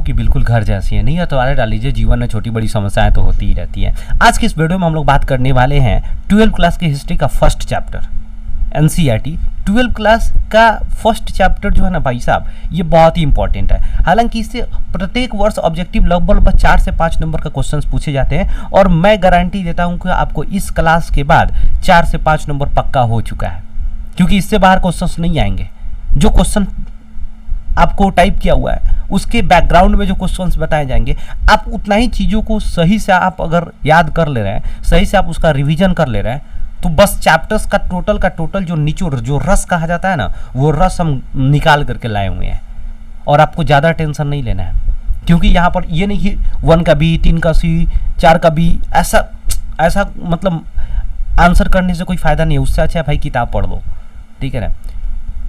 कि बिल्कुल घर जैसी है, नहीं है तो आरे डाल लीजिए, जीवन में छोटी बड़ी समस्याएं तो होती ही रहती हैं। आज की इस वीडियो में हम लोग बात करने वाले हैं 12th क्लास की हिस्ट्री का first chapter NCERT 12th class का फर्स्ट चैप्टर जो है ना भाई साहब, ये बहुत ही इंपॉर्टेंट है। हालांकि इससे प्रत्येक वर्ष ऑब्जेक्टिव लगभग 4 से 5 नंबर का क्वेश्चंस पूछे जाते हैं और मैं गारंटी देता हूं कि आपको इस क्लास के बाद 4 से 5 नंबर पक्का हो चुका है, क्योंकि इससे बाहर क्वेश्चंस नहीं आएंगे। जो क्वेश्चन आपको टाइप किया हुआ है उसके बैकग्राउंड में जो क्वेश्चंस बताए जाएंगे, आप उतना ही चीज़ों को सही से आप अगर याद कर ले रहे हैं, सही से आप उसका रिवीजन कर ले रहे हैं, तो बस चैप्टर्स का टोटल जो निचोड़, जो रस कहा जाता है ना, वो रस हम निकाल करके लाए हुए हैं। और आपको ज़्यादा टेंशन नहीं लेना है, क्योंकि यहाँ पर ये नहीं कि 1 का बी, 3 का सी, 4 का बी, ऐसा मतलब आंसर करने से कोई फ़ायदा नहीं है। उससे अच्छा है भाई किताब पढ़ लो, ठीक है ना।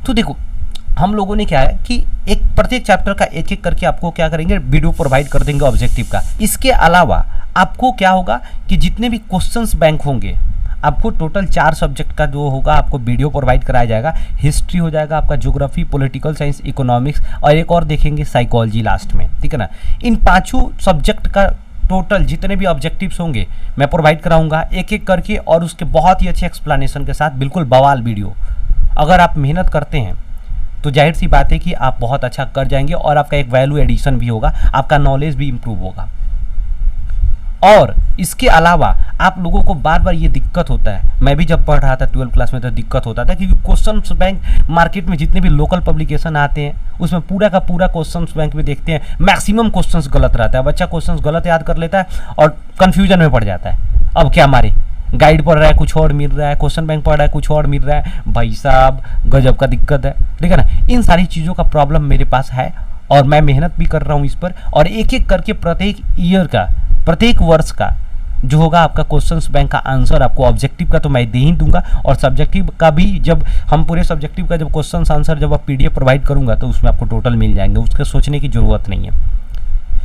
तो देखो हम लोगों ने क्या है कि एक प्रत्येक चैप्टर का एक एक करके आपको क्या करेंगे, वीडियो प्रोवाइड कर देंगे ऑब्जेक्टिव का। इसके अलावा आपको क्या होगा कि जितने भी क्वेश्चंस बैंक होंगे, आपको टोटल 4 सब्जेक्ट का जो होगा आपको वीडियो प्रोवाइड कराया जाएगा। हिस्ट्री हो जाएगा आपका, ज्योग्राफी, पॉलिटिकल साइंस, इकोनॉमिक्स और एक और देखेंगे साइकोलॉजी लास्ट में, ठीक है ना। इन 5 सब्जेक्ट का टोटल जितने भी ऑब्जेक्टिव्स होंगे मैं प्रोवाइड कराऊंगा एक एक करके, और उसके बहुत ही अच्छे एक्सप्लेनेशन के साथ, बिल्कुल बवाल वीडियो। अगर आप मेहनत करते हैं तो जाहिर सी बात है कि आप बहुत अच्छा कर जाएंगे और आपका एक वैल्यू एडिशन भी होगा, आपका नॉलेज भी इम्प्रूव होगा। और इसके अलावा आप लोगों को बार बार ये दिक्कत होता है, मैं भी जब पढ़ रहा था 12th क्लास में तो दिक्कत होता था, क्योंकि क्वेश्चन बैंक मार्केट में जितने भी लोकल पब्लिकेशन आते हैं उसमें पूरा का पूरा क्वेश्चन बैंक में देखते हैं मैक्सिमम क्वेश्चंस गलत रहता है। बच्चा क्वेश्चंस गलत याद कर लेता है और कन्फ्यूजन में पड़ जाता है। अब क्या मारे, गाइड पढ़ रहा है कुछ और मिल रहा है, क्वेश्चन बैंक पढ़ रहा है कुछ और मिल रहा है, भाई साहब गजब का दिक्कत है, ठीक है ना। इन सारी चीज़ों का प्रॉब्लम मेरे पास है और मैं मेहनत भी कर रहा हूँ इस पर, और एक एक करके प्रत्येक ईयर का, प्रत्येक वर्ष का जो होगा आपका क्वेश्चंस बैंक का आंसर, आपको ऑब्जेक्टिव का तो मैं दे ही दूंगा, और सब्जेक्टिव का भी जब हम पूरे सब्जेक्टिव का जब क्वेश्चंस आंसर जब आप पीडीएफ प्रोवाइड करूंगा तो उसमें आपको टोटल मिल जाएंगे, उसके सोचने की ज़रूरत नहीं है।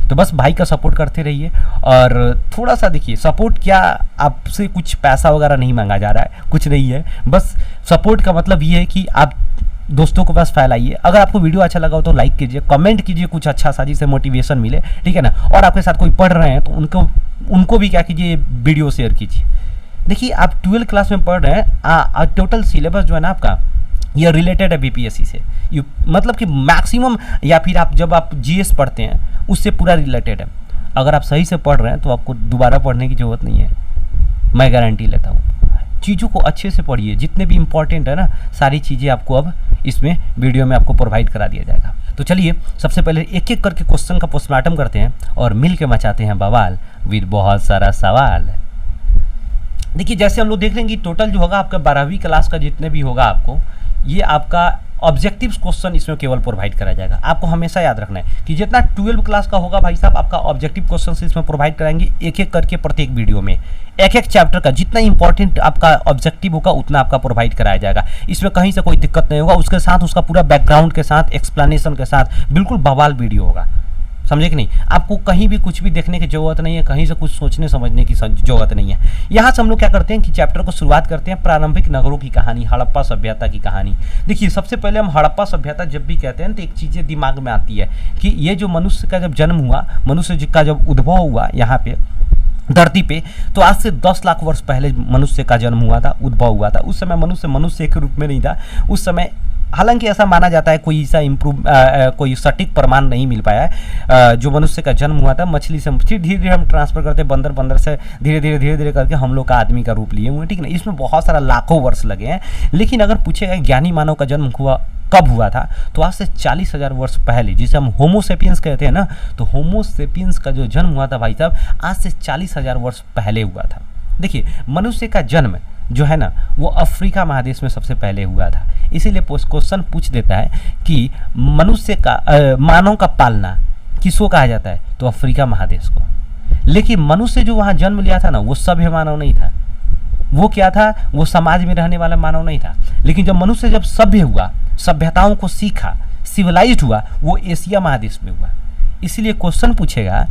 तो बस भाई का सपोर्ट करते रहिए, और थोड़ा सा देखिए सपोर्ट क्या, आपसे कुछ पैसा वगैरह नहीं मांगा जा रहा है, कुछ नहीं है। बस सपोर्ट का मतलब ये है कि आप दोस्तों के पास फैलाइए। अगर आपको वीडियो अच्छा लगा हो तो लाइक कीजिए, कमेंट कीजिए कुछ अच्छा सा जिससे मोटिवेशन मिले, ठीक है ना। और आपके साथ कोई पढ़ रहे हैं तो उनको भी क्या कीजिए, वीडियो शेयर कीजिए। देखिए आप 12th क्लास में पढ़ रहे हैं, टोटल सिलेबस जो है ना आपका, ये रिलेटेड है बीपीएससी से, मतलब कि मैक्सिमम, या फिर आप जब आप जीएस पढ़ते हैं उससे पूरा रिलेटेड है। अगर आप सही से पढ़ रहे हैं तो आपको दोबारा पढ़ने की ज़रूरत नहीं है, मैं गारंटी लेता हूँ। चीज़ों को अच्छे से पढ़िए, जितने भी इंपॉर्टेंट है ना सारी चीज़ें आपको अब इसमें वीडियो में आपको प्रोवाइड करा दिया जाएगा। तो चलिए सबसे पहले एक एक करके क्वेश्चन का पोस्टमार्टम करते हैं और मिल के मचाते हैं बवाल विद बहुत सारा सवाल। देखिए जैसे हम लोग देख लेंगे टोटल जो होगा आपका 12वीं क्लास का जितने भी होगा, आपको ये आपका ऑब्जेक्टिव क्वेश्चन इसमें केवल प्रोवाइड करा जाएगा। आपको हमेशा याद रखना है कि जितना 12th क्लास का होगा भाई साहब, आपका ऑब्जेक्टिव क्वेश्चन इसमें प्रोवाइड कराएंगे एक एक करके, प्रत्येक वीडियो में एक एक चैप्टर का जितना इंपॉर्टेंट आपका ऑब्जेक्टिव होगा उतना आपका प्रोवाइड कराया जाएगा। इसमें कहीं से कोई दिक्कत नहीं होगा, उसके साथ उसका पूरा बैकग्राउंड के साथ, एक्सप्लेनेशन के साथ बिल्कुल बवाल वीडियो होगा, समझे कि नहीं। आपको कहीं भी कुछ भी देखने की जरूरत नहीं है, कहीं से कुछ सोचने समझने की जरूरत नहीं है। यहाँ से हम लोग क्या करते हैं कि चैप्टर को शुरुआत करते हैं प्रारंभिक नगरों की कहानी, हड़प्पा सभ्यता की कहानी। देखिए सबसे पहले हम हड़प्पा सभ्यता जब भी कहते हैं तो एक चीज़ें दिमाग में आती है कि ये जो मनुष्य का जब जन्म हुआ, मनुष्य का जब उद्भव हुआ यहाँ पे धरती पे, तो आज से 10 लाख वर्ष पहले मनुष्य का जन्म हुआ था, उद्भव हुआ था। उस समय मनुष्य के रूप में नहीं था उस समय, हालांकि ऐसा माना जाता है, कोई ऐसा कोई सटीक प्रमाण नहीं मिल पाया है। जो मनुष्य का जन्म हुआ था मछली से, फिर धीरे धीरे हम ट्रांसफर करते बंदर से धीरे धीरे करके हम लोग का आदमी का रूप लिए हुए, ठीक है ना। इसमें बहुत सारा लाखों वर्ष लगे हैं। लेकिन अगर पूछेगा ज्ञानी मानव का जन्म कब हुआ था, तो आज से 40,000 वर्ष पहले, जिसे हम होमोसेपियंस कहते हैं ना, तो होमोसेपियंस का जो जन्म हुआ था भाई साहब आज से 40,000 वर्ष पहले हुआ था। देखिए मनुष्य का जन्म जो है ना वो अफ्रीका महादेश में सबसे पहले हुआ था। इसीलिए क्वेश्चन पूछ देता है कि मनुष्य का मानव का पालना किसको कहा जाता है, तो अफ्रीका महादेश को। लेकिन मनुष्य जो वहाँ जन्म लिया था ना वो सभ्य मानव नहीं था, वो क्या था, वो समाज में रहने वाला मानव नहीं था। लेकिन जब मनुष्य जब सभ्य हुआ, सभ्यताओं को सीखा, सिविलाइज्ड हुआ, वो एशिया महादेश में हुआ। इसलिए क्वेश्चन पूछेगा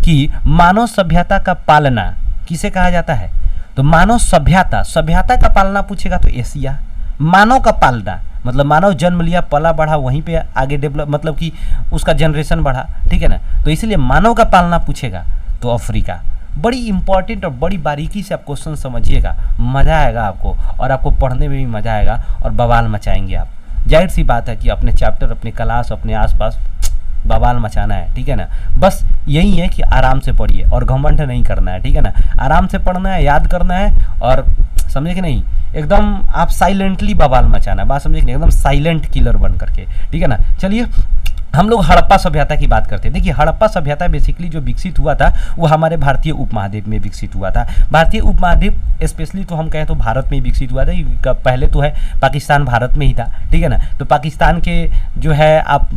कि मानव सभ्यता का पालना किसे कहा जाता है, तो मानव सभ्यता का पालना पूछेगा तो एशिया, मानव का पालना मतलब मानव जन्म लिया, पला बढ़ा, वहीं पे आगे डेवलप, मतलब कि उसका जनरेशन बढ़ा, ठीक है ना। तो इसलिए मानव का पालना पूछेगा तो अफ्रीका। बड़ी इंपॉर्टेंट और बड़ी बारीकी से आप क्वेश्चन समझिएगा, मज़ा आएगा आपको, और आपको पढ़ने में भी मज़ा आएगा और बवाल मचाएंगे आप। जाहिर सी बात है कि अपने चैप्टर, अपने क्लास, अपने आसपास बवाल मचाना है, ठीक है ना। बस यही है कि आराम से पढ़िए और घमंड नहीं करना है, ठीक है ना। आराम से पढ़ना है, याद करना है, और समझे कि नहीं, एकदम आप साइलेंटली बवाल मचाना है, बात समझे कि नहीं, एकदम साइलेंट किलर बन करके, ठीक है ना। चलिए हम लोग हड़प्पा सभ्यता की बात करते हैं। देखिए हड़प्पा सभ्यता बेसिकली जो विकसित हुआ था वो हमारे भारतीय उपमहाद्वीप में विकसित हुआ था। भारतीय उपमहाद्वीप स्पेशली तो हम कहें तो भारत में विकसित हुआ था। पहले तो है पाकिस्तान भारत में ही था, ठीक है ना। तो पाकिस्तान के जो है आप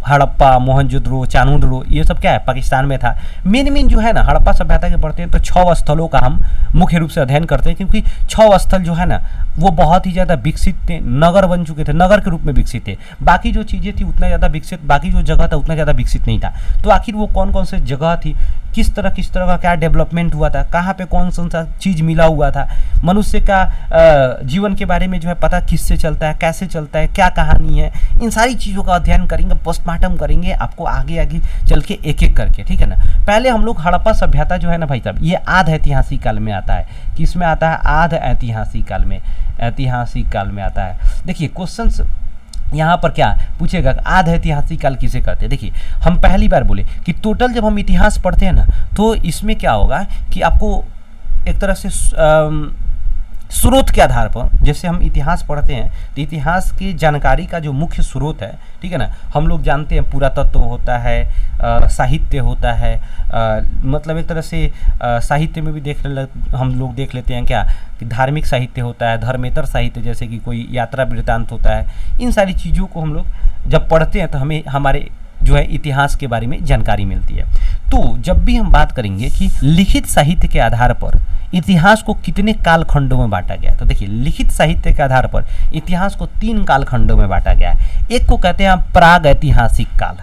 हड़प्पा, मोहनजोदड़ो, चानूडड़ो, ये सब क्या है, पाकिस्तान में था। मेन जो है ना हड़प्पा सभ्यता के पढ़ते हैं तो 6 स्थलों का हम मुख्य रूप से अध्ययन करते हैं, क्योंकि 6 स्थल जो है ना वो बहुत ही ज़्यादा विकसित थे, नगर बन चुके थे, नगर के रूप में विकसित थे। बाकी जो चीज़ें थी उतना ज़्यादा विकसित, बाकी जो जगह था उतना ज़्यादा विकसित नहीं था। तो आखिर वो कौन कौन से जगह थी, किस तरह का क्या डेवलपमेंट हुआ था, कहाँ पे कौन सा चीज़ मिला हुआ था, मनुष्य का जीवन के बारे में जो है पता किससे चलता है, कैसे चलता है, क्या कहानी है, इन सारी चीज़ों का अध्ययन करेंगे, पोस्टमार्टम करेंगे आपको आगे आगे चल के एक एक करके, ठीक है ना। पहले हम लोग हड़प्पा सभ्यता जो है ना भाई साहब, ये आध ऐतिहासिक काल में आता है। किसमें आता है, आध ऐतिहासिक काल में, ऐतिहासिक काल में आता है। देखिए क्वेश्चंस यहाँ पर क्या पूछेगा, आध ऐतिहासिक काल किसे कहते हैं। देखिए हम पहली बार बोले कि टोटल जब हम इतिहास पढ़ते हैं ना तो इसमें क्या होगा कि आपको एक तरह से स्रोत के आधार पर, जैसे हम इतिहास पढ़ते हैं तो इतिहास की जानकारी का जो मुख्य स्रोत है, ठीक है ना, हम लोग जानते हैं पुरातत्व होता है, साहित्य होता है, मतलब एक तरह से साहित्य में भी हम लोग देख लेते हैं क्या कि धार्मिक साहित्य होता है, धर्मेतर साहित्य, जैसे कि कोई यात्रा वृत्तांत होता है। इन सारी चीज़ों को हम लोग जब पढ़ते हैं तो हमें हमारे जो है इतिहास के बारे में जानकारी मिलती है। तो जब भी हम बात करेंगे कि लिखित साहित्य के आधार पर इतिहास को कितने कालखंडों में बांटा गया है, तो देखिए लिखित साहित्य के आधार पर इतिहास को 3 कालखंडों में बांटा गया है। एक को कहते हैं प्राग ऐतिहासिक काल।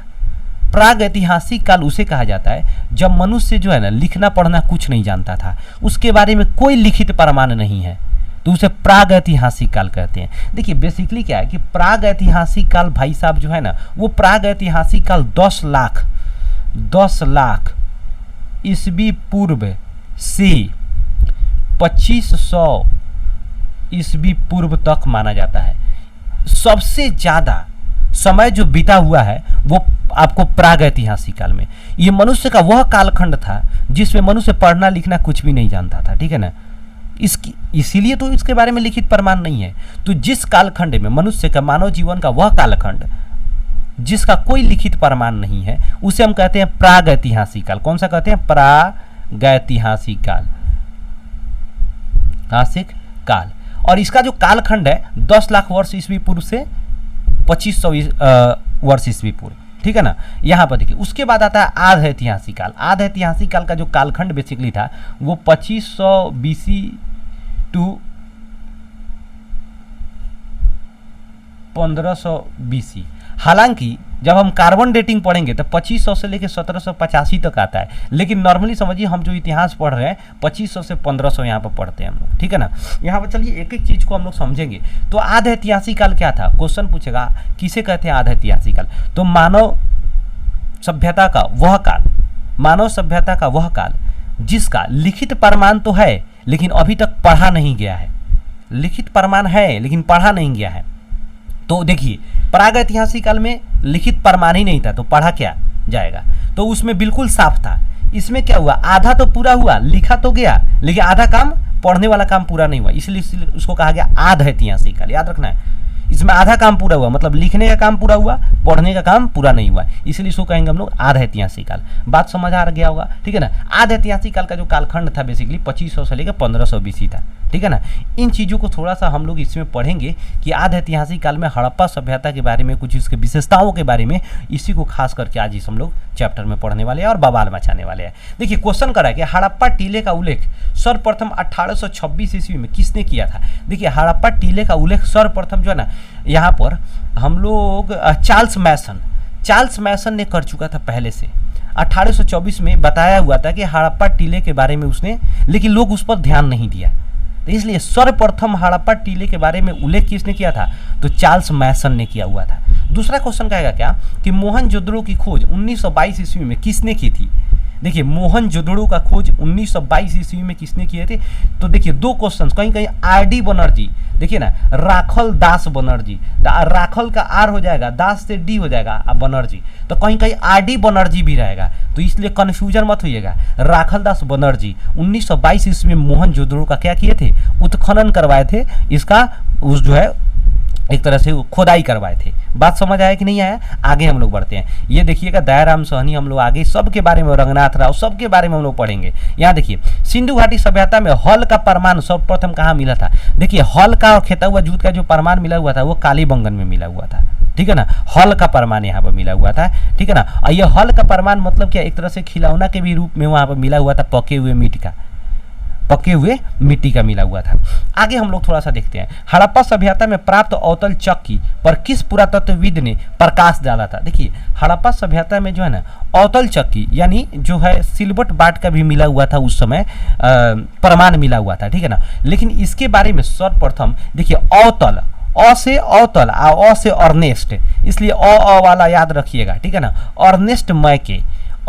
प्राग ऐतिहासिक काल उसे कहा जाता है जब मनुष्य जो है ना लिखना पढ़ना कुछ नहीं जानता था, उसके बारे में कोई लिखित प्रमाण नहीं है, तो उसे प्राग ऐतिहासिक काल कहते हैं। देखिए बेसिकली क्या है कि प्राग ऐतिहासिक काल भाई साहब जो है ना, वो प्राग ऐतिहासिक काल 10 लाख ईस्वी पूर्व से 2500 ईस्वी पूर्व तक माना जाता है। सबसे ज़्यादा समय जो बीता हुआ है वो आपको प्राग ऐतिहासिक काल में, ये मनुष्य का वह कालखंड था जिसमें मनुष्य पढ़ना लिखना कुछ भी नहीं जानता था, ठीक है ना। इसीलिए तो इसके बारे में लिखित प्रमाण नहीं है। तो जिस कालखंड में मनुष्य का मानव जीवन का वह कालखंड जिसका कोई लिखित प्रमाण नहीं है उसे हम कहते हैं प्राग ऐतिहासिक काल। कौन सा कहते हैं, प्राग ऐतिहासिक काल, ऐतिहासिक काल। और इसका जो कालखंड है 10 लाख वर्ष ईस्वी पूर्व से 2500 वर्ष ईस्वी पूर्व, ठीक है ना। यहाँ पर देखिए उसके बाद आता है आध ऐतिहासिक काल। आध ऐतिहासिक काल का जो कालखंड बेसिकली था वो 2500 BC टू 1500 BC। हालांकि जब हम कार्बन डेटिंग पढ़ेंगे तो 2500 से लेकर 1785 तक आता है, लेकिन नॉर्मली समझिए हम जो इतिहास पढ़ रहे हैं 2500 से 1500 यहाँ पर पढ़ते हैं हम लोग, ठीक है ना। यहाँ पर चलिए एक एक चीज़ को हम लोग समझेंगे। तो आध ऐतिहासिक काल क्या था, क्वेश्चन पूछेगा किसे कहते हैं आध ऐतिहासिक काल। तो मानव सभ्यता का वह काल, मानव सभ्यता का वह काल जिसका लिखित प्रमाण तो है लेकिन अभी तक पढ़ा नहीं गया है। लिखित प्रमाण है लेकिन पढ़ा नहीं गया है। तो देखिए प्राग ऐतिहासिक काल में लिखित प्रमाण ही नहीं था तो पढ़ा क्या जाएगा, तो उसमें बिल्कुल साफ था। इसमें क्या हुआ, आधा तो पूरा हुआ, लिखा तो गया लेकिन आधा काम, पढ़ने वाला काम पूरा नहीं हुआ, इसलिए उसको कहा गया आध ऐतिहासिक काल। याद रखना है, इसमें आधा काम पूरा हुआ, मतलब लिखने का काम पूरा हुआ, पढ़ने का काम पूरा नहीं हुआ, इसलिए इसको कहेंगे हम लोग आध ऐतिहासिक काल। बात समझ आ गया होगा, ठीक है ना। आध ऐतिहासिक काल का जो कालखंड था बेसिकली 2500 से लेकर 1500 BC था, ठीक है ना। इन चीज़ों को थोड़ा सा हम लोग इसमें पढ़ेंगे कि आध ऐतिहासिक काल में हड़प्पा सभ्यता के बारे में, कुछ इसके विशेषताओं के बारे में, इसी को खास करके आज इस हम लोग चैप्टर में पढ़ने वाले हैं और बवाल मचाने वाले हैं। देखिए क्वेश्चन करा कि हड़प्पा टीले का उल्लेख सर्वप्रथम 1826 ईस्वी में किसने किया था। देखिए हड़प्पा टीले का उल्लेख सर्वप्रथम जो है ना यहाँ पर हम लोग चार्ल्स मैसन ने कर चुका था पहले से। 1824 में बताया हुआ था कि हड़प्पा टीले के बारे में उसने, लेकिन लोग उस पर ध्यान नहीं दिया। तो इसलिए सर्वप्रथम हड़प्पा टीले के बारे में उल्लेख किसने किया था, तो चार्ल्स मैसन ने किया हुआ था। दूसरा क्वेश्चन कहेगा क्या कि मोहनजोदड़ो की खोज 1922 ईस्वी में किसने की थी। देखिए मोहनजोदड़ो का खोज 1922 ईस्वी में किसने किए थे, तो देखिए दो क्वेश्चन, कहीं कहीं आर.डी. बनर्जी, देखिए ना राखल दास बनर्जी, राखल का आर हो जाएगा, दास से डी हो जाएगा, अब बनर्जी, तो कहीं कहीं आर.डी. बनर्जी भी रहेगा, तो इसलिए कन्फ्यूजन मत होइएगा। राखल दास बनर्जी 1922 ईस्वी में मोहनजोदड़ो का क्या किए थे, उत्खनन करवाए थे, इसका उस जो है एक तरह से खोदाई करवाए थे। बात समझ आया कि नहीं आया, आगे हम लोग बढ़ते हैं। ये देखिएगा दयाराम सहनी, हम लोग आगे सबके बारे में, रंगनाथ राव, सबके बारे में हम लोग पढ़ेंगे। यहाँ देखिए सिंधु घाटी सभ्यता में हल का प्रमाण सर्वप्रथम कहाँ मिला था। देखिए हल का और खेता हुआ जूत का जो प्रमाण मिला हुआ था वो कालीबंगन में मिला हुआ था, ठीक है ना। हल का प्रमाण यहाँ पर मिला हुआ था, ठीक है ना। और ये हल का प्रमाण मतलब क्या, एक तरह से खिलौना के भी रूप में वहाँ पर मिला हुआ था, पके हुए मिट्टी का मिला हुआ था। आगे हम लोग थोड़ा सा देखते हैं, हड़प्पा सभ्यता में प्राप्त अवतल चक्की पर किस पुरातत्वविद ने प्रकाश डाला था। देखिए हड़प्पा सभ्यता में जो है ना अवतल चक्की यानी जो है सिलबट बाट का भी मिला हुआ था, उस समय प्रमाण मिला हुआ था, ठीक है ना। लेकिन इसके बारे में सर्वप्रथम देखिए अवतल, अ से अवतल, अ से अर्नेस्ट, इसलिए अ वाला याद रखिएगा, ठीक है ना। अर्नेस्ट मैके,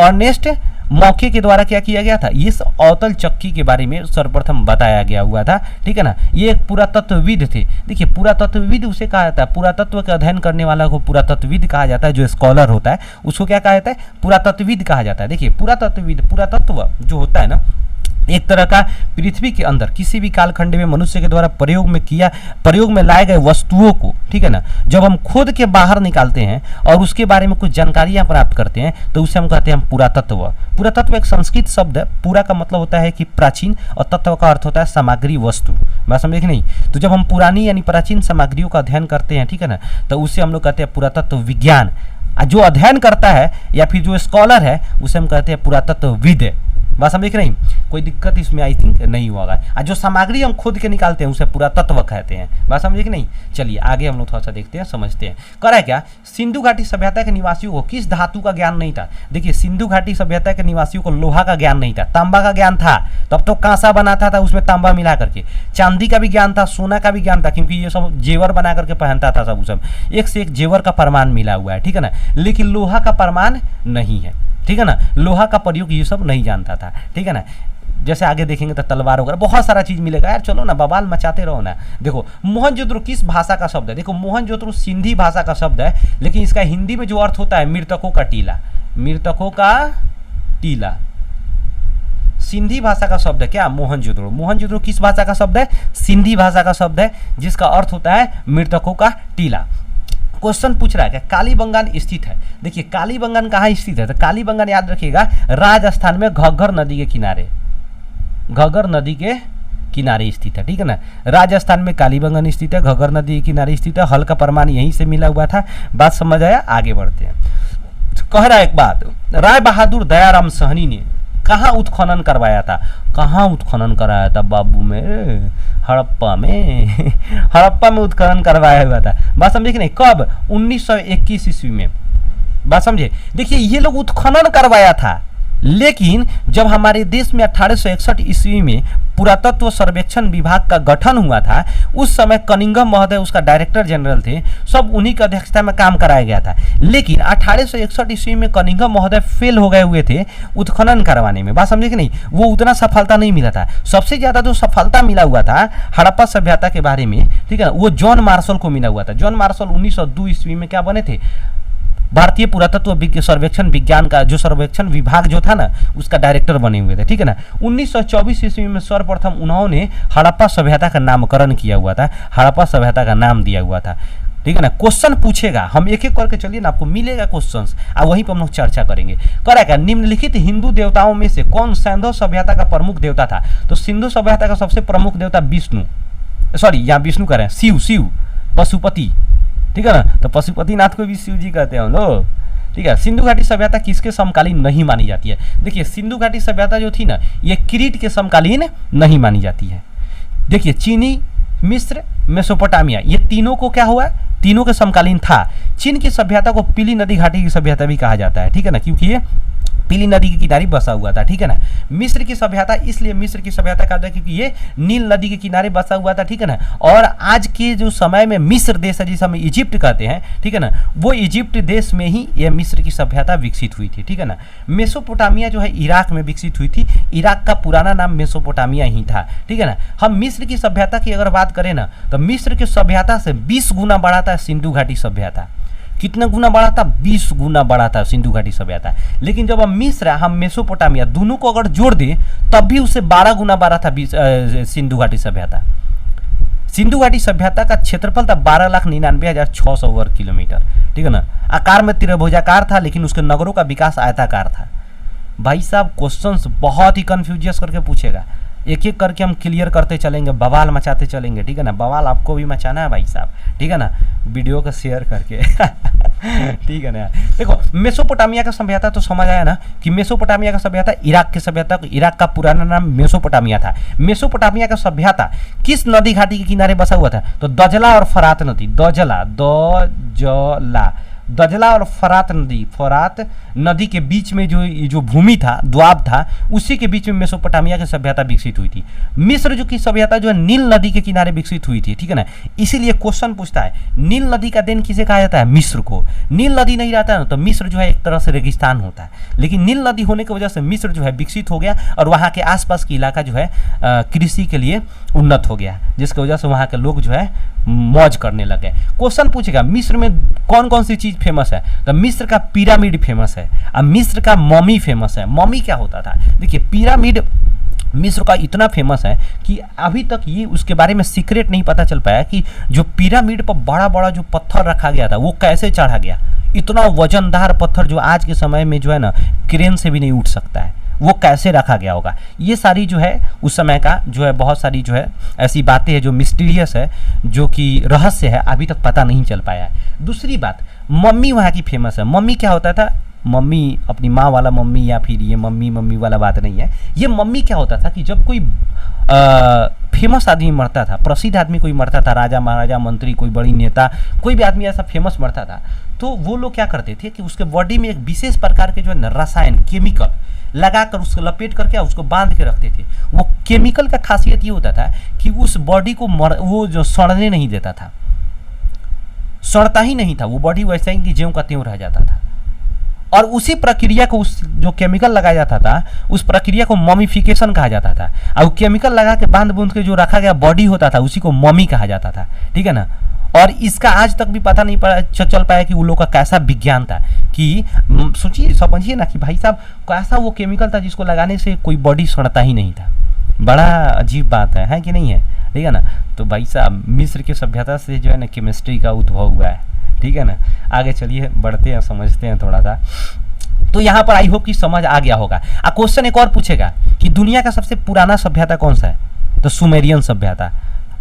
अर्नेस्ट मौके के द्वारा क्या किया गया था, इस अवतल चक्की के बारे में सर्वप्रथम बताया गया हुआ था, ठीक है ना। ये एक पुरातत्वविद थे। देखिए पुरातत्वविद उसे कहा जाता है, पुरातत्व का अध्ययन करने वाला को पुरातत्वविद कहा जाता है, जो स्कॉलर होता है उसको क्या कहा जाता है, पुरातत्वविद कहा जाता है। देखिए पुरातत्वविद, पुरातत्व जो होता है ना एक तरह का पृथ्वी के अंदर किसी भी कालखंड में मनुष्य के द्वारा प्रयोग में लाए गए वस्तुओं को, ठीक है ना, जब हम खोद के बाहर निकालते हैं और उसके बारे में कुछ जानकारियां प्राप्त करते हैं तो उसे हम कहते हैं पुरातत्व। पुरातत्व एक संस्कृत शब्द है, पूरा का मतलब होता है कि प्राचीन और तत्व का अर्थ होता है सामग्री, वस्तु। बात समझे कि नहीं। तो जब हम पुरानी यानी प्राचीन सामग्रियों का अध्ययन करते हैं, ठीक है ना, तो उससे हम लोग कहते हैं पुरातत्व विज्ञान। जो अध्ययन करता है या फिर जो स्कॉलर है उसे हम कहते हैं पुरातत्वविद। बात समझे कि नहीं, कोई दिक्कत इसमें आई थिंक नहीं होगा। और जो सामग्री हम खुद के निकालते हैं उसे पुरातत्व कहते हैं। बात समझे कि नहीं। चलिए आगे हम लोग थोड़ा सा देखते हैं, समझते हैं। करा क्या, सिंधु घाटी सभ्यता के निवासियों को किस धातु का ज्ञान नहीं था। देखिए सिंधु घाटी सभ्यता के निवासियों को लोहा का ज्ञान नहीं था, तांबा का ज्ञान था। तब तो कांसा बनाता था उसमें तांबा मिला करके, चांदी का भी ज्ञान था, सोना का भी ज्ञान था, क्योंकि ये सब जेवर बना करके पहनता था सब एक से एक जेवर का प्रमाण मिला हुआ है, ठीक है ना। लेकिन लोहा का प्रमाण नहीं है, ठीक है ना। लोहा का प्रयोग ये सब नहीं जानता था, ठीक है ना। जैसे आगे देखेंगे तो तलवार वगैरह बहुत सारा चीज मिलेगा यार, चलो ना बवाल मचाते रहो ना। देखो मोहनजोदड़ो किस भाषा का शब्द है। देखो मोहनजोदड़ो सिंधी भाषा का शब्द है, लेकिन इसका हिंदी में जो अर्थ होता है मृतकों का टीला, मृतकों का टीला। सिंधी भाषा का शब्द है क्या, मोहनजोदड़ो। मोहनजोदड़ो किस भाषा का शब्द है, सिंधी भाषा का शब्द है, जिसका अर्थ होता है मृतकों का टीला। क्वेश्चन पूछ रहा है कि कालीबंगान स्थित है। देखिए कालीबंगान कहाँ स्थित है, तो कालीबंगान याद रखिएगा राजस्थान में घग्गर नदी के किनारे, घग्गर नदी के किनारे स्थित है, ठीक है ना। राजस्थान में कालीबंगान स्थित है, घग्गर नदी के किनारे स्थित है। हल का प्रमाण यहीं से मिला हुआ था। बात समझ आया, आगे बढ़ते हैं। कह रहा है एक बात, राय बहादुर दयाराम सहनी ने कहाँ उत्खनन करवाया था। कहाँ उत्खनन कराया था बाबू मेरे, हड़प्पा में हड़प्पा में उत्खनन करवाया हुआ था। बात समझे कि नहीं, कब, 1921 ईस्वी में। बात समझे। देखिए ये लोग उत्खनन करवाया था, लेकिन जब हमारे देश में 1861 ईस्वी में पुरातत्व सर्वेक्षण विभाग का गठन हुआ था, उस समय कनिंघम महोदय उसका डायरेक्टर जनरल थे, सब उन्हीं की अध्यक्षता में काम कराया गया था। लेकिन 1861 ईस्वी में कनिंघम महोदय फेल हो गए हुए थे उत्खनन करवाने में। बात समझे कि नहीं, वो उतना सफलता नहीं मिला था। सबसे ज्यादा जो सफलता मिला हुआ था हड़प्पा सभ्यता के बारे में, ठीक है, वो जॉन मार्शल को मिला हुआ था। जॉन मार्शल 1902 ईस्वी में क्या बने थे, भारतीय पुरातत्व सर्वेक्षण विज्ञान का जो सर्वेक्षण विभाग जो था ना उसका डायरेक्टर बने हुए थे, ठीक है ना। 1924 ईस्वी में सर्वप्रथम उन्होंने हड़प्पा सभ्यता का नामकरण किया हुआ था, हड़प्पा सभ्यता का नाम दिया हुआ था, ठीक है ना। क्वेश्चन पूछेगा, हम एक एक करके चलिए ना, आपको मिलेगा क्वेश्चंस और वहीं पर हम लोग चर्चा करेंगे। करेगा, निम्नलिखित हिंदू देवताओं में से कौन सिंधु सभ्यता का प्रमुख देवता था। तो सिंधु सभ्यता का सबसे प्रमुख देवता विष्णु, सॉरी यहाँ विष्णु करें, शिव पशुपति, ठीक है ना। तो पशुपतिनाथ को भी शिव जी कहते हैं हम लोग, ठीक है। सिंधु घाटी सभ्यता किसके समकालीन नहीं मानी जाती है। देखिए सिंधु घाटी सभ्यता जो थी ना ये क्रीट के समकालीन नहीं मानी जाती है। देखिए चीनी, मिस्र, मेसोपोटामिया, ये तीनों को क्या हुआ, तीनों के समकालीन था। चीन की सभ्यता को पीली नदी घाटी की सभ्यता भी कहा जाता है, ठीक है ना, क्योंकि ये पीली नदी के किनारे बसा हुआ था, ठीक है ना। मिस्र की सभ्यता इसलिए मिस्र की सभ्यता कहा जाता है क्योंकि ये नील नदी के किनारे बसा हुआ था, ठीक है ना। और आज के जो समय में मिस्र देश है जिसे हम इजिप्ट कहते हैं, ठीक है ना, वो इजिप्ट देश में ही यह मिस्र की सभ्यता विकसित हुई थी, ठीक है ना। मेसोपोटामिया जो है इराक में विकसित हुई थी, इराक का पुराना नाम मेसोपोटामिया ही था, ठीक है ना। हम मिस्र की सभ्यता की अगर बात करें ना तो मिस्र की सभ्यता से 20 गुना बड़ा था सिंधु घाटी सभ्यता। कितना गुना बड़ा था? 20 गुना बड़ा था सिंधु घाटी सभ्यता। लेकिन जब हम मिस्र हम मेसोपोटामिया दोनों को अगर जोड़ दें तब भी उससे 12 गुना बड़ा था सिंधु घाटी सभ्यता। सिंधु घाटी सभ्यता का क्षेत्रफल था 12,99,600 वर्ग किलोमीटर, ठीक है ना। आकार में त्रिभुजाकार था लेकिन उसके नगरों का विकास आयताकार था। भाई साहब क्वेश्चंस बहुत ही कंफ्यूजियस करके पूछेगा, एक एक करके हम क्लियर करते चलेंगे, बवाल मचाते चलेंगे, ठीक है ना। बवाल आपको भी मचाना है भाई साहब, ठीक है ना, वीडियो को शेयर करके ठीक है ना। देखो मेसोपोटामिया का सभ्यता तो समझ आया ना कि मेसोपोटामिया का सभ्यता इराक की सभ्यता, इराक का पुराना नाम मेसोपोटामिया था। मेसोपोटामिया का सभ्यता किस नदी घाटी के किनारे बसा हुआ था? तो दजला और फरात नदी, दजला और फरात नदी के बीच में जो भूमि था, द्वाब था, उसी के बीच में मेसोपोटामिया की सभ्यता विकसित हुई थी। मिस्र जो की सभ्यता जो है नील नदी के किनारे विकसित हुई थी, ठीक है ना। इसीलिए क्वेश्चन पूछता है नील नदी का देन किसे कहा जाता है? मिस्र को। नील नदी नहीं रहता ना तो मिस्र जो है एक तरह से रेगिस्तान होता है, लेकिन नील नदी होने की वजह से मिस्र जो है विकसित हो गया और वहाँ के आसपास के इलाका जो है कृषि के लिए उन्नत हो गया, जिसकी वजह से वहाँ के लोग जो है मौज करने लगे। क्वेश्चन पूछेगा मिस्र में कौन कौन सी चीज फेमस है? तो मिस्र का पिरामिड फेमस है, अब मिस्र का मम्मी फेमस है। मम्मी क्या होता था? देखिए पिरामिड मिस्र का इतना फेमस है कि अभी तक ये उसके बारे में सीक्रेट नहीं पता चल पाया कि जो पिरामिड पर बड़ा बड़ा जो पत्थर रखा गया था वो कैसे चढ़ा गया। इतना वजनदार पत्थर जो आज के समय में जो है ना क्रेन से भी नहीं उठ सकता है, वो कैसे रखा गया होगा। ये सारी जो है उस समय का जो है बहुत सारी जो है ऐसी बातें हैं जो मिस्टीरियस है, जो कि रहस्य है, अभी तक पता नहीं चल पाया है। दूसरी बात, मम्मी वहाँ की फेमस है। मम्मी क्या होता था? मम्मी अपनी माँ वाला मम्मी, या फिर ये मम्मी वाला बात नहीं है। ये मम्मी क्या होता था कि जब कोई फेमस आदमी मरता था, प्रसिद्ध आदमी कोई मरता था, राजा महाराजा मंत्री कोई बड़ी नेता कोई भी आदमी ऐसा फेमस मरता था, तो वो लोग क्या करते थे कि उसके बॉडी में एक विशेष प्रकार के जो है रसायन केमिकल लगाकर उसको लपेट करके उसको बांध के रखते थे। वो केमिकल का खासियत ये होता था कि उस बॉडी को वो जो सड़ने नहीं देता था, सड़ता ही नहीं था, वो बॉडी वैसा ही कि ज्यों का त्यों रह जाता था। और उसी प्रक्रिया को उस जो केमिकल लगाया जाता था उस प्रक्रिया को ममीफिकेशन कहा जाता था। और केमिकल लगा के बांध बूंद के जो रखा गया बॉडी होता था उसी को मम्मी कहा जाता था, ठीक है ना। और इसका आज तक भी पता नहीं चल पाया कि वो लोग का कैसा विज्ञान था, कि सोचिए समझिए ना कि भाई साहब कैसा वो केमिकल था जिसको लगाने से कोई बॉडी सड़ता ही नहीं था। बड़ा अजीब बात है कि नहीं है, ठीक है ना। तो भाई साहब मिस्र की सभ्यता से जो है ना केमिस्ट्री का उद्भव हुआ है, ठीक है ना। आगे चलिए बढ़ते हैं, समझते हैं थोड़ा सा। तो यहाँ पर आई होप कि समझ आ गया होगा। क्वेश्चन एक और पूछेगा कि दुनिया का सबसे पुराना सभ्यता कौन सा है? तो सुमेरियन सभ्यता।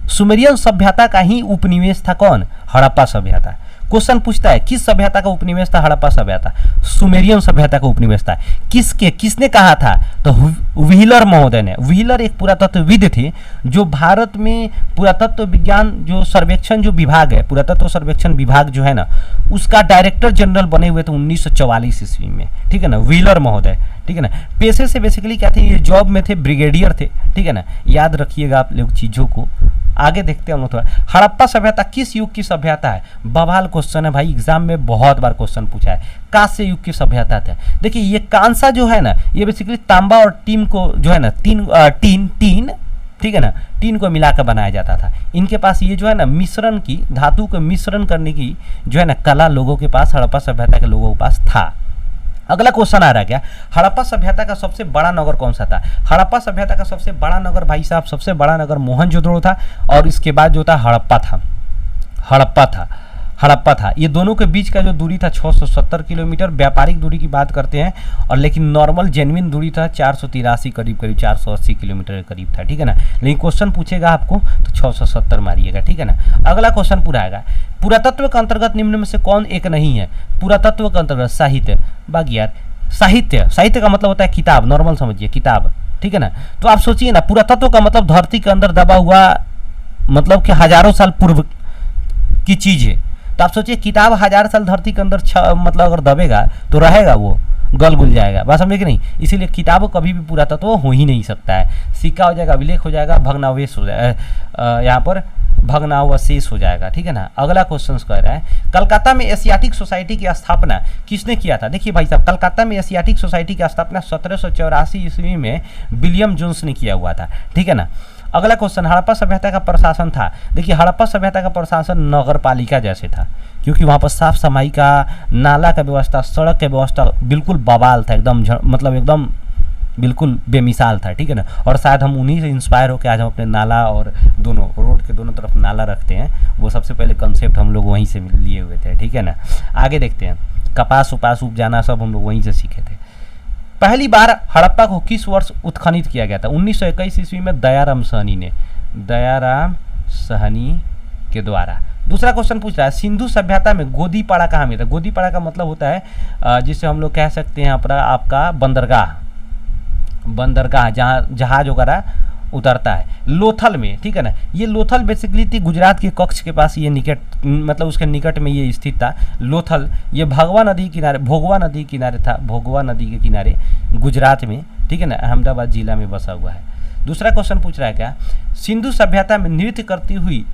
सुमेरियन सभ्यता का ही उपनिवेश था कौन? हड़प्पा सभ्यता। क्वेश्चन पूछता है किस सभ्यता का उपनिवेश था हड़प्पा सभ्यता? सुमेरियन सभ्यता का उपनिवेश था। किसने कहा था? तो व्हीलर महोदय ने। व्हीलर एक पुरातत्वविद थे जो भारत में पुरातत्व विज्ञान जो सर्वेक्षण जो विभाग है, पुरातत्व सर्वेक्षण विभाग जो है ना, उसका डायरेक्टर जनरल बने हुए थे 1944 ईस्वी में, ठीक है ना, व्हीलर महोदय, ठीक है ना। पेशे से बेसिकली क्या थे, ये जॉब में थे, ब्रिगेडियर थे, ठीक है ना। याद रखिएगा आप लोग चीजों को। आगे देखते हैं हम लोग थोड़ा। हड़प्पा सभ्यता किस युग की सभ्यता है? बवाल क्वेश्चन है भाई, एग्जाम में बहुत बार क्वेश्चन पूछा है। कांस्य युग की सभ्यता था। देखिए ये कांसा जो है ना, ये बेसिकली तांबा और टीन को जो है ना टीन ठीक है ना, टीन को मिलाकर बनाया जाता था। इनके पास ये जो है ना मिश्रण की, धातु को मिश्रण करने की जो है ना कला लोगों के पास, हड़प्पा सभ्यता के लोगों के पास था। अगला क्वेश्चन आ रहा है क्या, हड़प्पा सभ्यता का सबसे बड़ा नगर कौन सा था? हड़प्पा सभ्यता का सबसे बड़ा नगर भाई साहब, सबसे बड़ा नगर मोहनजोदड़ो था, और इसके बाद जो था हड़प्पा था। ये दोनों के बीच का जो दूरी था 670 किलोमीटर। व्यापारिक दूरी की बात करते हैं, और लेकिन नॉर्मल जेन्युइन दूरी था 483 करीब 480 किलोमीटर के करीब था, ठीक है ना। लेकिन क्वेश्चन पूछेगा आपको तो 670 मारिएगा, ठीक है ना। अगला क्वेश्चन पूरा आएगा, पुरातत्व के अंतर्गत निम्न में से कौन एक नहीं है? पुरातत्व के अंतर्गत साहित्य। बाकी यार साहित्य का मतलब होता है किताब, नॉर्मल समझिए किताब, ठीक है ना। तो आप सोचिए ना, पुरातत्व का मतलब धरती के अंदर दबा हुआ, मतलब कि हजारों साल पूर्व की चीज है। तो आप सोचिए किताब 1000 साल धरती के अंदर मतलब अगर दबेगा तो रहेगा वो, गल गुल जाएगा, बात समझे कि नहीं। इसीलिए किताब कभी भी पुरातत्व हो ही नहीं सकता है, सिक्का हो जाएगा, अभिलेख हो जाएगा, भग्नावशेष हो जाएगा, यहाँ पर भग्नावशेष हो जाएगा, ठीक है ना। अगला क्वेश्चन कह रहा है कलकत्ता में एशियाटिक सोसाइटी की स्थापना किसने किया था। देखिए भाई साहब, कलकत्ता में एशियाटिक सोसाइटी की स्थापना 1784 ईस्वी में विलियम जोन्स ने किया हुआ था, ठीक है ना। अगला क्वेश्चन, हड़प्पा सभ्यता का प्रशासन था। देखिए हड़प्पा सभ्यता का प्रशासन नगर पालिका जैसे था, क्योंकि वहाँ पर साफ सफाई का, नाला का व्यवस्था, सड़क का व्यवस्था बिल्कुल बवाल था, एकदम मतलब एकदम बिल्कुल बेमिसाल था, ठीक है ना। और शायद हम उन्हीं से इंस्पायर होकर आज हम अपने नाला और दोनों रोड के दोनों तरफ नाला रखते हैं, वो सबसे पहले कंसेप्ट हम लोग वहीं से लिए हुए थे, ठीक है ना। आगे देखते हैं, कपास उपास उपजाना सब हम लोग वहीं से सीखे थे। पहली बार हड़प्पा को किस वर्ष उत्खनित किया गया था। 1921 ईस्वी में दयाराम साहनी के द्वारा। दूसरा क्वेश्चन पूछ रहा है सिंधु सभ्यता में गोदीपाड़ा कहाँ मिला था। गोदीपाड़ा का मतलब होता है जिसे हम लोग कह सकते हैं आपका बंदरगाह जहाँ जहाज वगैरह उतरता है, लोथल में, ठीक है ना। ये लोथल बेसिकली थी गुजरात के कच्छ के पास, ये निकट मतलब उसके निकट में ये स्थित था लोथल। ये भोगवा नदी किनारे था, भोगवा नदी के किनारे गुजरात में, ठीक है ना, अहमदाबाद जिला में बसा हुआ है। दूसरा क्वेश्चन पूछ रहा है क्या, सिंधु सभ्यता में नृत्य करती हुई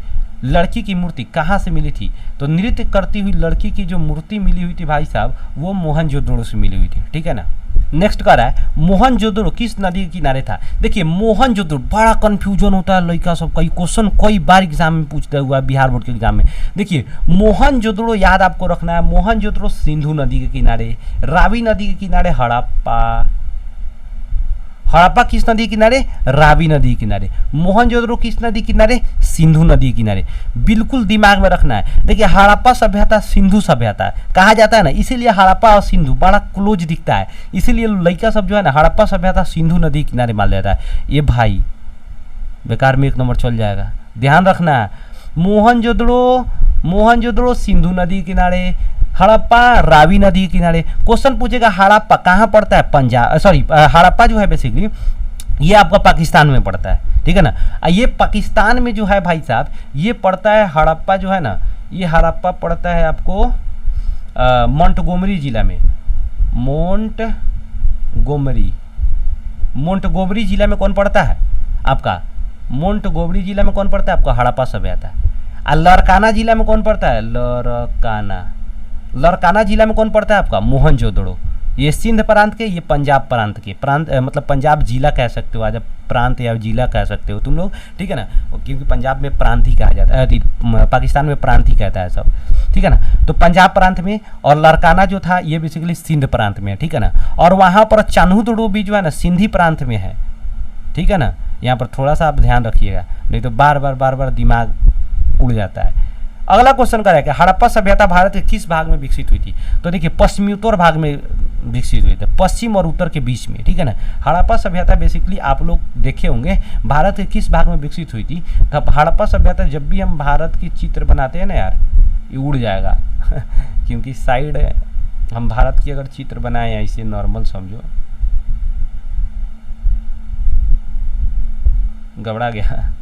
लड़की की मूर्ति कहाँ से मिली थी। तो नृत्य करती हुई लड़की की जो मूर्ति मिली हुई थी भाई साहब, वो मोहनजोदड़ो से मिली हुई थी, ठीक है ना। नेक्स्ट कह रहा है मोहनजोदड़ो किस नदी के किनारे था। देखिए मोहनजोदड़ो बड़ा कंफ्यूजन होता है लड़का सब, कई क्वेश्चन कई बार एग्जाम में पूछता हुआ बिहार बोर्ड के एग्जाम में। देखिए मोहनजोदड़ो याद आपको रखना है, मोहनजोदड़ो सिंधु नदी के किनारे, रावी नदी के किनारे हड़प्पा किस नदी के किनारे, रावी नदी के किनारे। मोहनजोदड़ो किस नदी के किनारे, सिंधु नदी के किनारे। बिल्कुल दिमाग में रखना है। देखिए हड़प्पा सभ्यता सिंधु सभ्यता कहा जाता है ना, इसीलिए हड़प्पा और सिंधु बड़ा क्लोज दिखता है, इसीलिए लड़का सब जो है ना हड़प्पा सभ्यता सिंधु नदी के किनारे मान लेता है। ये भाई बेकार में 1 नंबर चल जाएगा, ध्यान रखना है। मोहनजोदड़ो सिंधु नदी के किनारे, हड़प्पा रावी नदी के किनारे। क्वेश्चन पूछेगा हड़प्पा कहाँ पड़ता है, हड़प्पा जो है बेसिकली ये आपका पाकिस्तान में पड़ता है, ठीक है ना। ये पाकिस्तान में जो है भाई साहब ये पड़ता है, हड़प्पा जो है ना ये हड़प्पा पड़ता है आपको मोंटगोमरी जिला में। मोंटगोमरी जिला में कौन पड़ता है आपका, मोंटगोमरी जिला में कौन पड़ता है आपका, हड़प्पा सभ्यता। और लरकाना जिला में कौन पड़ता है, लरकाना जिला में कौन पड़ता है आपका, मोहनजोदड़ो। ये सिंध प्रांत के, ये पंजाब प्रांत के, मतलब पंजाब जिला कह सकते हो, आज प्रांत या जिला कह सकते हो तुम लोग, ठीक है ना, क्योंकि पंजाब में प्रांत ही कहा जाता है, पाकिस्तान में प्रांत ही कहता है सब, ठीक है ना। तो पंजाब प्रांत में, और लरकाना जो था ये बेसिकली सिंध प्रांत में है, ठीक है ना। और वहाँ पर चान्होदड़ो भी जो है ना सिंधी प्रांत में है, ठीक है ना। यहाँ पर थोड़ा सा आप ध्यान रखिएगा, नहीं तो बार बार दिमाग उड़ जाता है। अगला क्वेश्चन क्या है कि हड़प्पा सभ्यता भारत के किस भाग में विकसित हुई थी। तो देखिए पश्चिमोत्तर भाग में विकसित हुई थी, पश्चिम और उत्तर के बीच में, ठीक है ना। हड़प्पा सभ्यता बेसिकली आप लोग देखे होंगे भारत के किस भाग में विकसित हुई थी। तब हड़प्पा सभ्यता जब भी हम भारत की चित्र बनाते हैं ना यार, ये उड़ जाएगा क्योंकि साइड हम भारत की अगर चित्र बनाए ऐसे नॉर्मल समझो, गबड़ा गया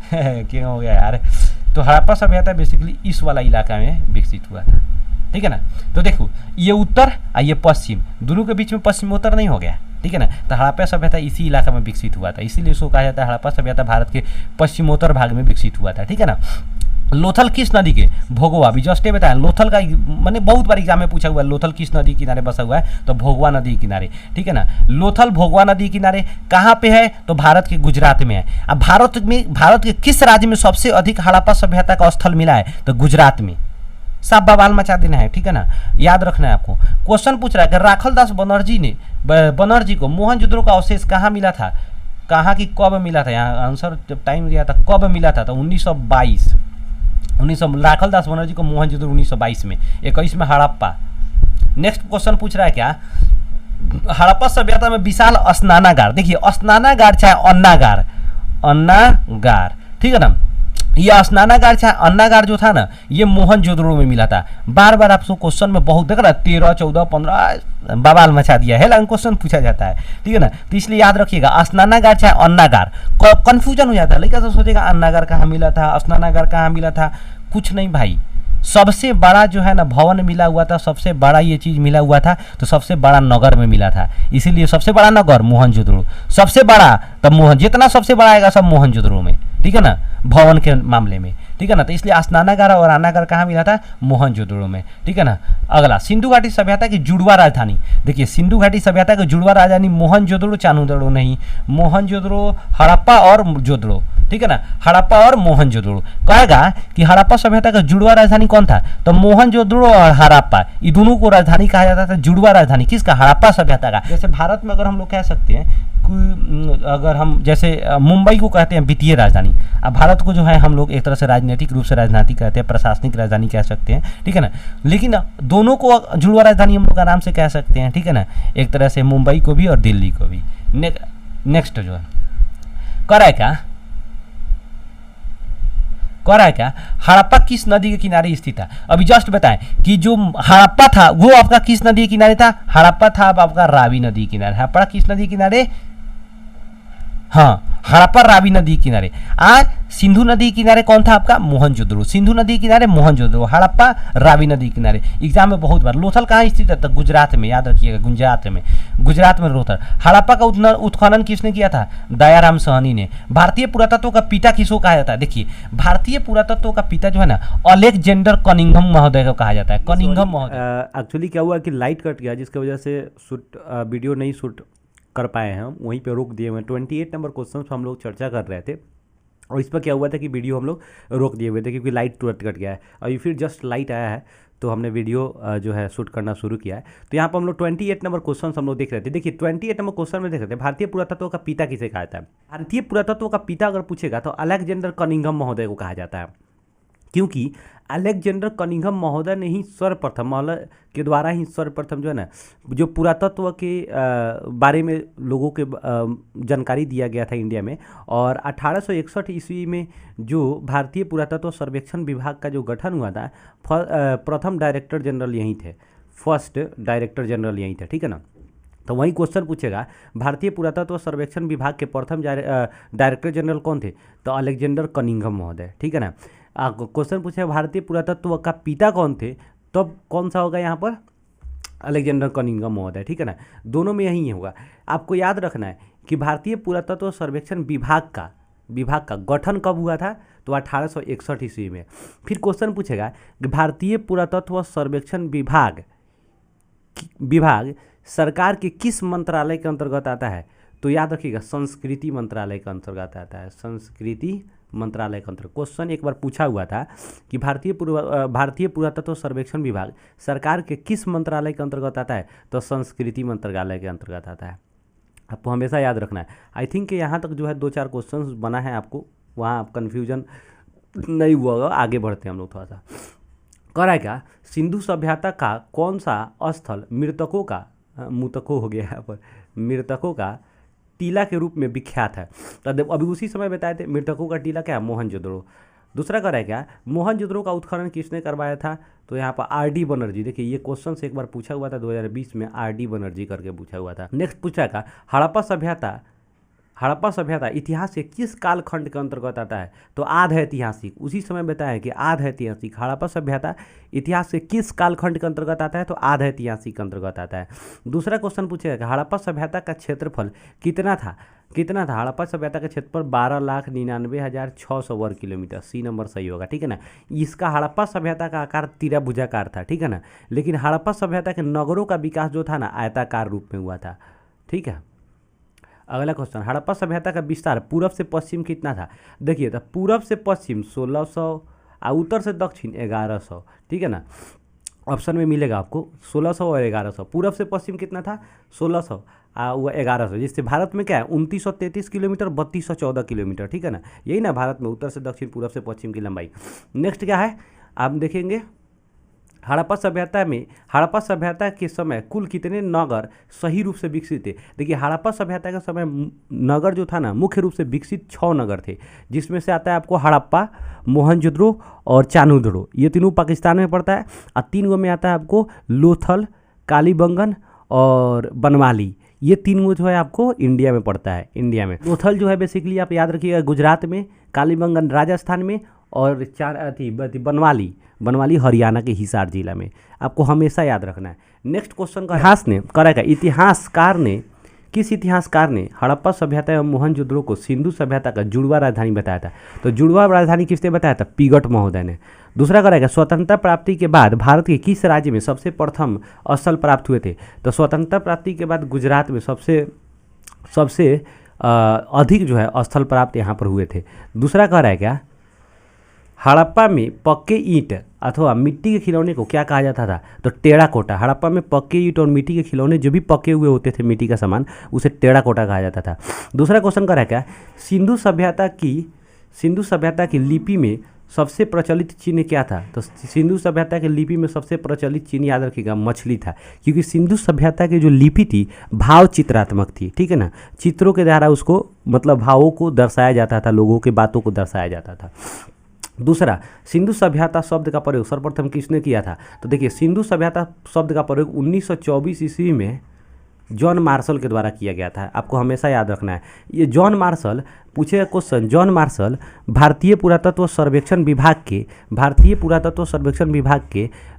क्या हो गया यार। तो हड़प्पा सभ्यता बेसिकली इस वाला इलाका में विकसित हुआ था, ठीक है ना। तो देखो ये उत्तर और ये पश्चिम, दोनों के बीच में पश्चिमोत्तर नहीं हो गया, ठीक है ना। तो हड़प्पा सभ्यता इसी इलाका में विकसित हुआ था, इसीलिए इसको कहा जाता है हड़प्पा सभ्यता भारत के पश्चिमोत्तर भाग में विकसित हुआ था, ठीक है ना। लोथल किस नदी के, भोगवा, अभी जस्ट बताया लोथल का, मैंने बहुत बार एग्जाम में पूछा हुआ है लोथल किस नदी किनारे बसा हुआ है, तो भोगवा नदी किनारे, ठीक है ना। लोथल भोगवा नदी किनारे कहाँ पे है, तो भारत के गुजरात में है। अब भारत के किस राज्य में सबसे अधिक हड़प्पा सभ्यता का स्थल मिला है, तो गुजरात में। सब बवाल मचा देना है, ठीक है ना, याद रखना है आपको। क्वेश्चन पूछ रहा है कि राखलदास बनर्जी को मोहनजोदड़ो का अवशेष कहाँ मिला था, कहाँ की कब मिला था, यहाँ आंसर जब टाइम दिया था कब मिला था, तो 1922 राखलदास बनर्जी को मोहनजोदड़ो 1922 में, 21 में हड़प्पा। नेक्स्ट क्वेश्चन पूछ रहा है क्या, हड़प्पा सभ्यता में विशाल स्नानागार, देखिए स्नानागार चाहे अन्नागार, ठीक है ना। ये स्नानागार चाहे अन्नागार जो था ना ये मोहनजोदड़ो में मिला था। बार बार आपको क्वेश्चन में बहुत देख रहा है 13, 14, 15 बवाल मचा दिया है, क्वेश्चन पूछा जाता है, ठीक है ना। तो इसलिए याद रखिएगा स्नानागार चाहे अन्नागार, कंफ्यूजन हो जाता है, लेकिन तो सोचेगा अन्नागार कहाँ मिला था, स्नानागार कहाँ मिला था, कुछ नहीं भाई, सबसे बड़ा जो है ना भवन मिला हुआ था, सबसे बड़ा ये चीज़ मिला हुआ था, तो सबसे बड़ा नगर में मिला था, इसीलिए सबसे बड़ा नगर मोहनजोदड़ो, सबसे बड़ा तब मोहन, जितना सबसे बड़ा आएगा सब मोहनजोदड़ो में, ठीक है ना, भवन के मामले में, ठीक है ना। तो इसलिए स्नानागार और अनागार कहाँ मिला था, मोहनजोदड़ो में, ठीक है ना। अगला, सिंधु घाटी सभ्यता की जुड़वा राजधानी, देखिए सिंधु घाटी सभ्यता की जुड़वा राजधानी मोहनजोदड़ो चानूदड़ो नहीं, मोहनजोदड़ो हड़प्पा और जोदड़ो, ठीक है ना, हड़प्पा और मोहनजोदड़ो। कहेगा कि हड़प्पा सभ्यता का जुड़वा राजधानी कौन था, तो मोहनजोदड़ो और हड़प्पा, ये दोनों को राजधानी कहा जाता था, जुड़वा राजधानी किसका, हड़प्पा सभ्यता का। जैसे भारत में अगर हम लोग कह सकते हैं, अगर हम जैसे मुंबई को कहते हैं वित्तीय राजधानी, अब भारत को जो है हम लोग एक तरह से राजनीतिक रूप से राजधानी कहते हैं, प्रशासनिक राजधानी कह सकते हैं, ठीक है ना। लेकिन दोनों को जुड़वा राजधानी हम लोग आराम से कह सकते हैं, ठीक है ना, एक तरह से मुंबई को भी और दिल्ली को भी। नेक्स्ट जो है कह रहा है क्या, हड़प्पा किस नदी के किनारे स्थित था। अभी जस्ट बताएं कि जो हड़प्पा था वो आपका किस नदी के किनारे था, हड़प्पा था आपका रावी नदी के किनारे। हड़प्पा किस नदी के किनारे, हाँ हड़प्पा रावी नदी के किनारे। आज सिंधु नदी के किनारे कौन था आपका, मोहनजोदड़ो, सिंधु नदी के किनारे मोहनजोदड़ो, हड़प्पा रावी नदी के किनारे। एग्जाम में बहुत बार। लोथल कहाँ स्थित है, तो गुजरात में, याद रखिएगा गुजरात में लोथल। हड़प्पा का उत्खनन किसने किया था, दयाराम साहनी ने। भारतीय पुरातत्व का पिता किसको कहा जाता है, देखिए भारतीय पुरातत्व का पिता जो है ना अलेक्जेंडर कनिंघम महोदय को कहा जाता है, कनिंघम महोदय। एक्चुअली क्या हुआ कि लाइट कट गया, जिसकी वजह से वीडियो नहीं शूट कर पाए हैं, हम वहीं पे रोक दिए हुए। 28 नंबर क्वेश्चन हम लोग चर्चा कर रहे थे और इस पर क्या हुआ था कि वीडियो हम लोग रोक दिए हुए थे क्योंकि लाइट तुरंत कट गया है। अभी फिर जस्ट लाइट आया है तो हमने वीडियो जो है शूट करना शुरू किया है। तो यहाँ पर हम लोग 28 नंबर क्वेश्चन हम लोग देख रहे थे। देखिए 28 नंबर क्वेश्चन में देख रहे थे भारतीय पुरातत्व का पिता किसे कहा जाता है। भारतीय पुरातत्व का पिता अगर पूछेगा तो अलेक्जेंडर कनिंघम महोदय को कहा जाता है, क्योंकि अलेक्जेंडर कनिंघम महोदय ने ही सर्वप्रथम के द्वारा ही सर्वप्रथम जो है ना जो पुरातत्व के बारे में लोगों के जानकारी दिया गया था इंडिया में। और 1861 ईस्वी में जो भारतीय पुरातत्व सर्वेक्षण विभाग का जो गठन हुआ था, प्रथम डायरेक्टर जनरल यहीं थे, फर्स्ट डायरेक्टर जनरल यहीं थे, ठीक है ना। तो वही क्वेश्चन पूछेगा भारतीय पुरातत्व सर्वेक्षण विभाग के प्रथम डायरेक्टर जनरल कौन थे, तो अलेक्जेंडर कनिंघम महोदय, ठीक है ना। क्वेश्चन पूछेगा भारतीय पुरातत्व का पिता कौन थे, तब कौन सा होगा यहाँ पर, अलेक्जेंडर कनिंघम महोदय, ठीक है ना। दोनों में यही होगा। आपको याद रखना है कि भारतीय पुरातत्व सर्वेक्षण विभाग का गठन कब हुआ था, तो 1861 ईस्वी में। फिर क्वेश्चन पूछेगा कि भारतीय पुरातत्व सर्वेक्षण विभाग सरकार के किस मंत्रालय के अंतर्गत आता है, तो याद रखिएगा संस्कृति मंत्रालय के अंतर्गत आता है, संस्कृति मंत्रालय के अंतर्गत। क्वेश्चन एक बार पूछा हुआ था कि भारतीय पुरातत्व सर्वेक्षण विभाग सरकार के किस मंत्रालय के अंतर्गत आता है, तो संस्कृति मंत्रालय के अंतर्गत आता है। आपको हमेशा याद रखना है। आई थिंक यहाँ तक जो है 2-4 क्वेश्चन बना है, आपको वहाँ आप कन्फ्यूजन नहीं हुआ होगा। आगे बढ़ते हैं हम लोग थोड़ा सा। कह रहा है क्या, सिंधु सभ्यता का कौन सा स्थल मृतकों का मृतकों का टीला के रूप में विख्यात है। तो अभी उसी समय बताए थे मृतकों का टीला क्या है, मोहनजोदड़ो। दूसरा कह रहा है क्या, मोहनजोदड़ो का उत्खनन किसने करवाया था, तो यहाँ पर आर.डी. बनर्जी। देखिए ये क्वेश्चन से एक बार पूछा हुआ था 2020 में, आर.डी. बनर्जी करके पूछा हुआ था। नेक्स्ट पूछा था हड़प्पा सभ्यता इतिहास के किस कालखंड के अंतर्गत आता है, तो आध ऐतिहासिक। उसी समय बताया कि आध ऐतिहासिक। हड़प्पा सभ्यता इतिहास के किस कालखंड के अंतर्गत आता है, तो आध ऐतिहासिक के अंतर्गत आता है। दूसरा क्वेश्चन पूछेगा कि हड़प्पा सभ्यता का क्षेत्रफल कितना था। हड़प्पा सभ्यता का क्षेत्रफल 12,99,600 वर्ग किलोमीटर। सी नंबर सही होगा, ठीक है ना। इसका हड़प्पा सभ्यता का आकार तिरभुजाकार था, ठीक है ना। लेकिन हड़प्पा सभ्यता के नगरों का विकास जो था ना आयताकार रूप में हुआ था, ठीक है। अगला क्वेश्चन, हड़प्पा सभ्यता का विस्तार पूरब से पश्चिम कितना था। देखिए तो पूरब से पश्चिम 1600 और उत्तर से दक्षिण 1100, ठीक है ना। ऑप्शन में मिलेगा आपको 1600 और 1100। पूरब से पश्चिम कितना था, 1600 और 1100, जिससे भारत में क्या है 2933 किलोमीटर, 3214 किलोमीटर, ठीक है ना। यही ना भारत में उत्तर से दक्षिण पूरब से पश्चिम की लंबाई। नेक्स्ट क्या है आप देखेंगे, हड़प्पा सभ्यता के समय कुल कितने नगर सही रूप से विकसित थे। देखिए हड़प्पा सभ्यता के समय नगर जो था ना मुख्य रूप से विकसित 6 नगर थे, जिसमें से आता है आपको हड़प्पा, मोहनजोदड़ो और चानूदड़ो। ये तीनों पाकिस्तान में पड़ता है। और 3 में आता है आपको लोथल, कालीबंगन और बनवाली। ये 3 जो है आपको इंडिया में पड़ता है। इंडिया में लोथल जो है बेसिकली आप याद रखिएगा गुजरात में, कालीबंगन राजस्थान में और बनवाली, बनवाली हरियाणा के हिसार जिला में, आपको हमेशा याद रखना है। नेक्स्ट क्वेश्चन का किस इतिहासकार ने हड़प्पा सभ्यता एवं मोहनजोदड़ो को सिंधु सभ्यता का जुड़वा राजधानी बताया था? तो जुड़वा राजधानी किसने बताया था? पिगट महोदय ने। दूसरा करेगा, स्वतंत्रता प्राप्ति के बाद भारत के किस राज्य में सबसे प्रथम स्थल प्राप्त हुए थे? तो स्वतंत्रता प्राप्ति के बाद गुजरात में सबसे अधिक जो है स्थल प्राप्त यहाँ पर हुए थे। दूसरा कह रहा है क्या, हड़प्पा में पक्के ईंट अथवा मिट्टी के खिलौने को क्या कहा जाता था? तो टेराकोटा। हड़प्पा में पक्के ईंट और मिट्टी के खिलौने जो भी पके हुए होते थे मिट्टी का सामान, उसे टेराकोटा कहा जाता था। दूसरा क्वेश्चन कर रहा है क्या, सिंधु सभ्यता की लिपि में सबसे प्रचलित चिन्ह क्या था? तो सिंधु सभ्यता की लिपि में सबसे प्रचलित चिन्ह याद रखिएगा मछली था, क्योंकि सिंधु सभ्यता की जो लिपि थी भाव चित्रात्मक थी, ठीक है ना, चित्रों के द्वारा उसको मतलब भावों को दर्शाया जाता था, लोगों के बातों को दर्शाया जाता था। दूसरा, सिंधु सभ्यता शब्द का प्रयोग सर्वप्रथम किसने किया था? तो देखिए, सिंधु सभ्यता शब्द का प्रयोग 1924 ईस्वी में जॉन मार्शल के द्वारा किया गया था, आपको हमेशा याद रखना है। ये जॉन मार्शल, पूछेगा क्वेश्चन, जॉन मार्शल भारतीय पुरातत्व सर्वेक्षण विभाग के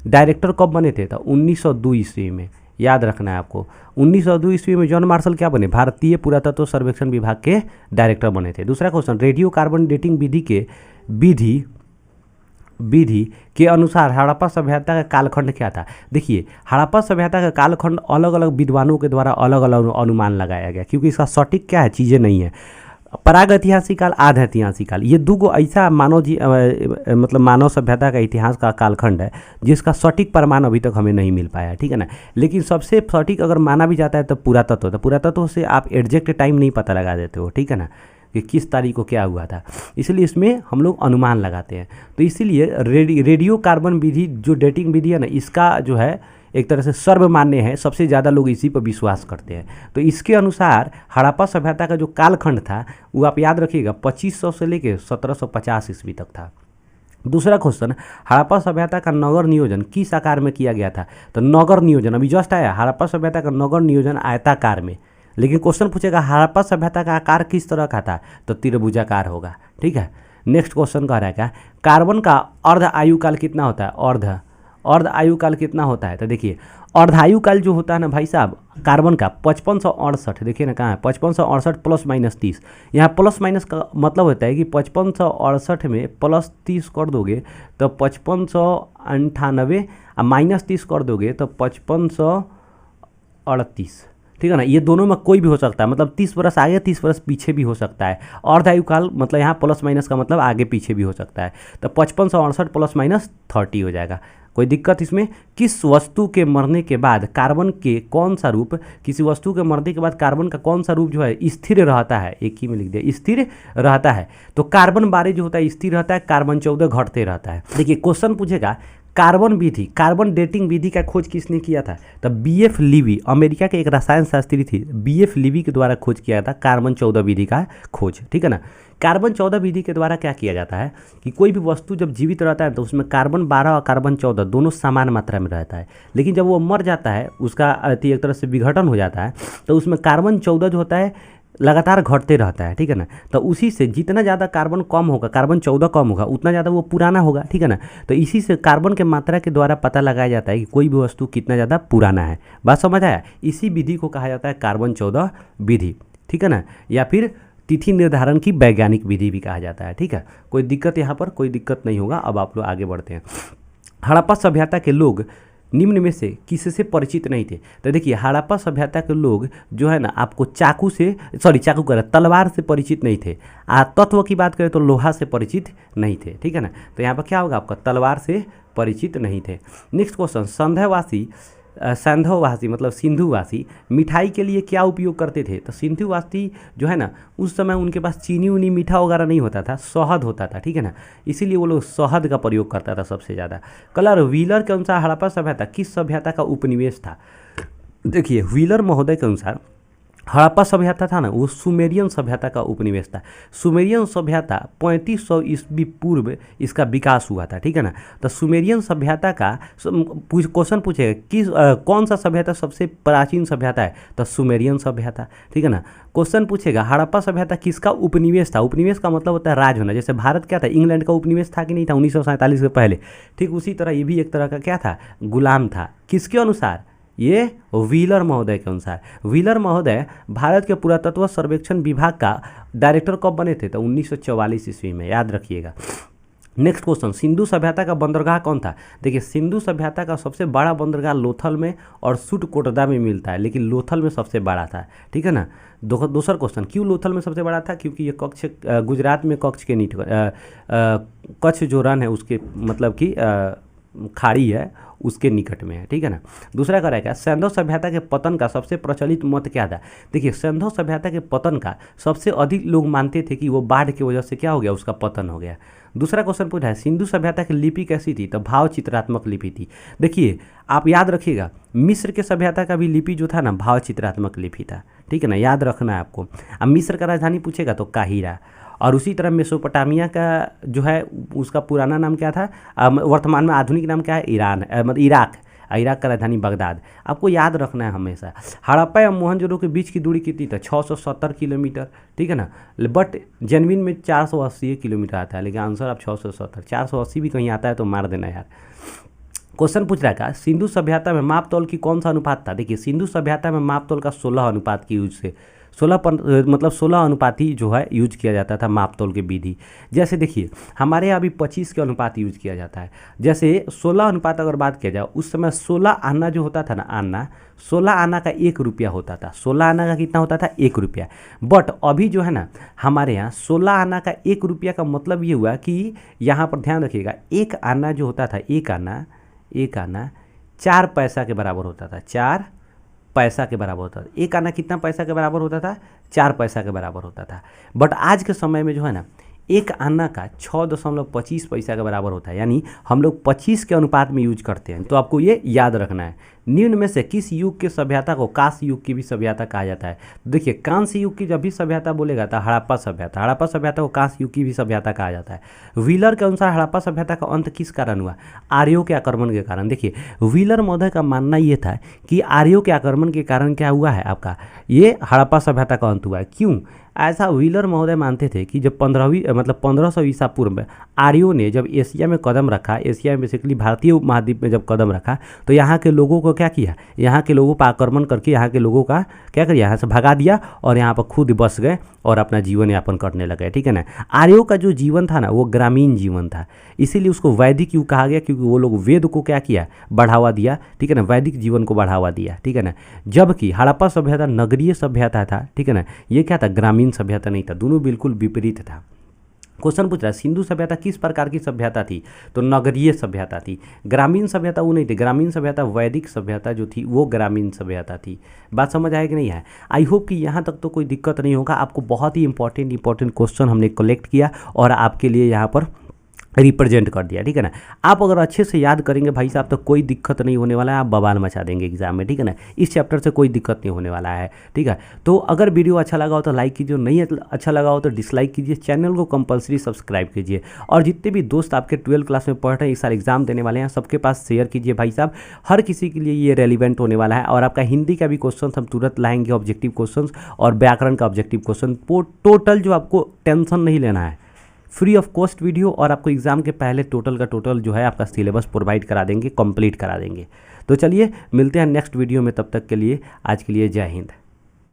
डायरेक्टर कब बने थे? तो 1902 ईस्वी में, याद रखना है आपको। 1902 ईस्वी में जॉन मार्शल क्या बने? भारतीय पुरातत्व सर्वेक्षण विभाग के डायरेक्टर बने थे। दूसरा क्वेश्चन, रेडियो कार्बन डेटिंग विधि के अनुसार हड़प्पा सभ्यता का कालखंड क्या था? देखिए, हड़प्पा सभ्यता का कालखंड अलग अलग विद्वानों के द्वारा अलग अलग अनुमान लगाया गया, क्योंकि इसका सटीक क्या है, चीज़ें नहीं है। प्रागैतिहासिक काल, आध ऐतिहासिक काल, ये दो ऐसा मानव सभ्यता का इतिहास का कालखंड है जिसका सटीक प्रमाण अभी तक हमें नहीं मिल पाया, ठीक है ना। लेकिन सबसे सटीक अगर माना भी जाता है तो पुरातत्व से आप एग्जैक्ट टाइम नहीं पता लगा देते हो, ठीक है ना, कि किस तारीख को क्या हुआ था, इसलिए इसमें हम लोग अनुमान लगाते हैं। तो इसीलिए रेडियो कार्बन विधि जो डेटिंग विधि है ना, इसका जो है एक तरह से सर्वमान्य है, सबसे ज़्यादा लोग इसी पर विश्वास करते हैं। तो इसके अनुसार हड़प्पा सभ्यता का जो कालखंड था वो आप याद रखिएगा 2500 से लेकर 1750 ईस्वी तक था। दूसरा क्वेश्चन, हड़प्पा सभ्यता का नगर नियोजन किस आकार में किया गया था? तो नगर नियोजन अभी जस्ट आया, हड़प्पा सभ्यता का नगर नियोजन आयताकार में। लेकिन क्वेश्चन पूछेगा हड़प्पा सभ्यता का आकार किस तरह का था? तो त्रिभुजाकार होगा, ठीक है। नेक्स्ट क्वेश्चन कह रहा है क्या, कार्बन का अर्ध आयुकाल कितना होता है? अर्ध आयुकाल कितना होता है? तो देखिए, अर्धायुकाल जो होता है ना भाई साहब, कार्बन का 5568, देखिए ना कहाँ है, 5568 + -30। यहाँ प्लस माइनस का मतलब होता है कि 5568 में +30 कर दोगे तो 5598 और -30 कर दोगे तो 5538, ठीक है ना। ये दोनों में कोई भी हो सकता है, मतलब 30 वर्ष आगे 30 वर्ष पीछे भी हो सकता है। अर्धायुकाल मतलब यहाँ प्लस माइनस का मतलब आगे पीछे भी हो सकता है। तो 5568 + -30 हो जाएगा। कोई दिक्कत इसमें? किस वस्तु के मरने के बाद कार्बन के कौन सा रूप, किसी वस्तु के मरने के बाद कार्बन का कौन सा रूप जो है स्थिर रहता है? एक ही में लिख दिया, स्थिर रहता है। तो कार्बन 12 जो होता है स्थिर रहता है, कार्बन 14 घटते रहता है। देखिए, क्वेश्चन पूछेगा कार्बन डेटिंग विधि का खोज किसने किया था? तो BF लीवी, अमेरिका के एक रसायन शास्त्री थी, BF लीवी के द्वारा खोज किया था कार्बन 14 विधि का खोज, ठीक है ना। कार्बन 14 विधि के द्वारा क्या किया जाता है कि कोई भी वस्तु जब जीवित रहता है तो उसमें कार्बन 12 और कार्बन 14 दोनों समान मात्रा में रहता है, लेकिन जब वो मर जाता है, उसका एक तरह से विघटन हो जाता है, तो उसमें कार्बन 14 जो होता है लगातार घटते रहता है, ठीक है ना। तो उसी से जितना ज़्यादा कार्बन कम होगा, कार्बन 14 कम होगा, उतना ज़्यादा वो पुराना होगा, ठीक है ना। तो इसी से कार्बन के मात्रा के द्वारा पता लगाया जाता है कि कोई भी वस्तु कितना ज़्यादा पुराना है। बात समझ आया? इसी विधि को कहा जाता है कार्बन 14 विधि, ठीक है ना, या फिर तिथि निर्धारण की वैज्ञानिक विधि भी कहा जाता है, ठीक है। कोई दिक्कत यहाँ पर कोई दिक्कत नहीं होगा। अब आप लोग आगे बढ़ते हैं। हड़प्पा सभ्यता के लोग निम्न में से किससे परिचित नहीं थे? तो देखिए, हड़प्पा सभ्यता के लोग जो है ना, आपको तलवार से परिचित नहीं थे। तत्व की बात करें तो लोहा से परिचित नहीं थे, ठीक है ना। तो यहाँ पर क्या होगा आपका, तलवार से परिचित नहीं थे। नेक्स्ट क्वेश्चन, सैंधववासी मतलब सिंधुवासी मिठाई के लिए क्या उपयोग करते थे? तो सिंधुवासी जो है ना, उस समय उनके पास चीनी उनी मीठा वगैरह नहीं होता था, शहद होता था, ठीक है ना, इसीलिए वो लोग शहद का प्रयोग करता था सबसे ज़्यादा। कलर व्हीलर के अनुसार हड़प्पा सभ्यता किस सभ्यता का उपनिवेश था? देखिए, व्हीलर महोदय के अनुसार हड़प्पा सभ्यता था ना, वो सुमेरियन सभ्यता का उपनिवेश था। सुमेरियन सभ्यता 3500 ईस्वी पूर्व इसका विकास हुआ था, ठीक है ना। तो सुमेरियन सभ्यता का क्वेश्चन पूछेगा किस कौन सा सभ्यता सबसे प्राचीन सभ्यता है, तो सुमेरियन सभ्यता, ठीक है ना। क्वेश्चन पूछेगा हड़प्पा सभ्यता किसका उपनिवेश था। उपनिवेश का मतलब होता है राज होना। जैसे भारत क्या था, इंग्लैंड का उपनिवेश था कि नहीं था 1947 के पहले, ठीक उसी तरह ये भी एक तरह का क्या था, गुलाम था। किसके अनुसार, ये व्हीलर महोदय के अनुसार। व्हीलर महोदय भारत के पुरातत्व सर्वेक्षण विभाग का डायरेक्टर कब बने थे, तो 1944 ईस्वी में, याद रखिएगा। नेक्स्ट क्वेश्चन, सिंधु सभ्यता का बंदरगाह कौन था। देखिए सिंधु सभ्यता का सबसे बड़ा बंदरगाह लोथल में और सुटकोटदा में मिलता है, लेकिन लोथल में सबसे बड़ा था, ठीक है ना। दूसरा क्वेश्चन, क्यों लोथल में सबसे बड़ा था, क्योंकि ये कच्छ गुजरात में कच्छ के नीचे कच्छ जो रन है उसके मतलब कि खाड़ी है उसके निकट में है, ठीक है ना। दूसरा कह रहा है क्या, सिंधु सभ्यता के पतन का सबसे प्रचलित मत क्या था। देखिए सिंधु सभ्यता के पतन का सबसे अधिक लोग मानते थे कि वो बाढ़ की वजह से क्या हो गया, उसका पतन हो गया। दूसरा क्वेश्चन पूछा है सिंधु सभ्यता की लिपि कैसी थी, तो भाव चित्रात्मक लिपि थी। देखिए आप याद रखिएगा मिस्र के सभ्यता का भी लिपि जो था ना भाव चित्रात्मक लिपि था, ठीक है ना, याद रखना है आपको। अब मिस्र का राजधानी पूछेगा तो काहिरा, और उसी तरह मेसोपोटामिया का जो है उसका पुराना नाम क्या था, वर्तमान में आधुनिक नाम क्या है, ईरान, मतलब इराक। इराक का राजधानी बगदाद, आपको याद रखना है हमेशा। हड़प्पा या मोहनजोदड़ो के बीच की दूरी कितनी था, 670 किलोमीटर, ठीक है ना। बट जेनविन में 480 किलोमीटर आता है, लेकिन आंसर आप 670, 480 भी कहीं आता है तो मार देना यार। क्वेश्चन पूछ रहा है सिंधु सभ्यता में माप तौल की कौन सा अनुपात था। देखिए सिंधु सभ्यता में माप तौल का 16 अनुपात की यूज से 16 अनुपात ही जो है यूज किया जाता था माप तौल की विधि। जैसे देखिए हमारे यहाँ अभी 25 के अनुपात यूज किया जाता है। जैसे 16 अनुपात अगर बात किया जाए उस समय 16 आना जो होता था ना, आना 16 आना का 1 रुपया होता था। 16 आना का कितना होता था, 1 रुपया। बट अभी जो है ना हमारे यहाँ 16 आना का 1 रुपया का मतलब ये हुआ कि यहाँ पर ध्यान रखिएगा 1 आना जो होता था, 1 आना 4 पैसा के बराबर होता था, 4 पैसा के बराबर होता था। 1 आना कितना पैसा के बराबर होता था, 4 पैसा के बराबर होता था। बट आज के समय में जो है ना 1 आना का 6.25 पैसा के बराबर होता है, यानी हम लोग 25 के अनुपात में यूज करते हैं। तो आपको ये याद रखना है। निम्न में से किस युग के सभ्यता को कांस्य युग की भी सभ्यता कहा जाता है। देखिए कांस्य युग की जब भी सभ्यता बोलेगा तो हड़प्पा सभ्यता को कांस्य युग की भी सभ्यता कहा जाता है। व्हीलर के अनुसार हड़प्पा सभ्यता का अंत किस कारण हुआ, आर्यों के आक्रमण के कारण। देखिए व्हीलर महोदय का मानना ये था कि आर्यों के आक्रमण के कारण क्या हुआ है आपका, ये हड़प्पा सभ्यता का अंत हुआ है। क्यों ऐसा व्हीलर महोदय मानते थे कि जब 1500 ईसा पूर्व में आर्यों ने जब एशिया में कदम रखा, एशिया में बेसिकली भारतीय उपमहाद्वीप में जब कदम रखा, तो यहाँ के लोगों को क्या किया, यहाँ के लोगों पर आक्रमण करके यहाँ के लोगों का क्या किया, यहाँ से भगा दिया और यहाँ पर खुद बस गए और अपना जीवन यापन करने लगे, ठीक है ना। आर्यों का जो जीवन था ना वो ग्रामीण जीवन था, इसीलिए उसको वैदिक युग कहा गया, क्योंकि वो लोग वेद को क्या किया, बढ़ावा दिया, ठीक है ना, वैदिक जीवन को बढ़ावा दिया, ठीक है ना। जबकि हड़प्पा सभ्यता नगरीय सभ्यता था, ठीक है ना, ये क्या था, ग्रामीण सभ्यता नहीं था, दोनों बिल्कुल विपरीत था। क्वेश्चन पूछ रहा है सिंधु सभ्यता किस प्रकार की सभ्यता थी, तो नगरीय सभ्यता थी। ग्रामीण सभ्यता वो नहीं थी, ग्रामीण सभ्यता वैदिक सभ्यता जो थी वो ग्रामीण सभ्यता थी। बात समझ आए कि नहीं है। आई होप कि यहाँ तक तो कोई दिक्कत नहीं होगा। आपको बहुत ही इंपॉर्टेंट क्वेश्चन हमने कलेक्ट किया और आपके लिए यहाँ पर रिप्रेजेंट कर दिया, ठीक है ना। आप अगर अच्छे से याद करेंगे भाई साहब तो कोई दिक्कत नहीं होने वाला है, आप बवाल मचा देंगे एग्जाम में, ठीक है ना। इस चैप्टर से कोई दिक्कत नहीं होने वाला है, ठीक है। तो अगर वीडियो अच्छा लगा हो तो लाइक कीजिए, नहीं अच्छा लगा हो तो डिसलाइक कीजिए, चैनल को कंपलसरी सब्सक्राइब कीजिए और जितने भी दोस्त आपके 12 क्लास में पढ़ रहे हैं, इस साल एग्जाम देने वाले हैं, सबके पास शेयर कीजिए भाई साहब। हर किसी के लिए ये रेलिवेंट होने वाला है और आपका हिंदी का भी क्वेश्चन हम तुरंत लाएंगे, ऑब्जेक्टिव क्वेश्चन और व्याकरण का ऑब्जेक्टिव क्वेश्चन टोटल, जो आपको टेंशन नहीं लेना है, फ्री ऑफ कॉस्ट वीडियो और आपको एग्जाम के पहले टोटल का टोटल जो है आपका सिलेबस प्रोवाइड करा देंगे, कंप्लीट करा देंगे। तो चलिए मिलते हैं नेक्स्ट वीडियो में, तब तक के लिए आज के लिए जय हिंद।